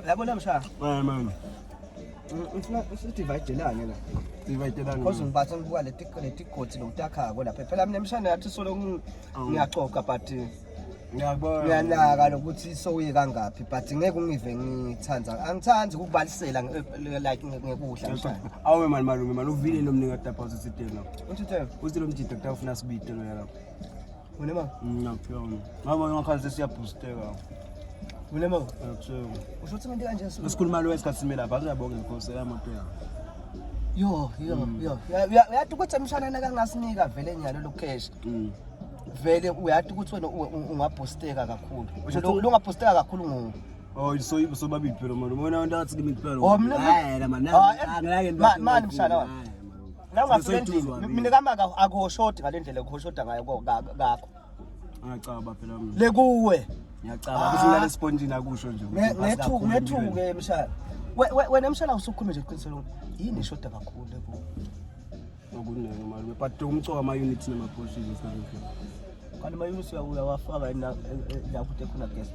Yabona mshaya. Man. Ngifuna usidividelane la. Dividelane. Cause ngibathe ngibuka letigoti lokutakha lapha. Phela mina emshana yathi solo ngiyaxoxa but Ngiyabona. ngiyanaka lokuthi soye kangapi but ngeke ungive ngithanza. Angithandi ukubalisela like ngekudla mshana. Awe malume man uvile nomninga deposit sitela. Uthithele. Uthi lo mjito kutafuna sibite lo yala. Unema? Ngiyakuyona. Ngaba ngakhazi siyaboosteka. Unema? Ngiyakuyona. Usho ukuthi into kanje so. Sikhuluma lo wesikhathi simela lapha kuyabonga inkosi yamoto yakho. Yo. Uyathi ukuthi emshana nakangasinika vele nyalo lo cash. Vele uyathi ukuthi wena ungabhoosteka kakhulu. Usho lo ungabhoosteka kakhulu ngo. Oh so babili phela manje. Ubona abantu athi kimi phela. Oh mina. Hayi la man. Mani mshana wami. La ungafika endlini. Mina kamaka akuhoshoti ngalendlela ukuhoshoda ngayo ngakho. Ngiyacaba phela mina. Le kuwe. Ngiyacaba ukuthi ngale sponge akusho nje. Ngethuke mshana. Wena mshana usukhuluma nje iqiniselo. Yini eshoda kakhulu lebo. Ngokunene mali. But umcoka ama units nema portions esikhathini. Kanti ama units uyawafaka la kude khona guest.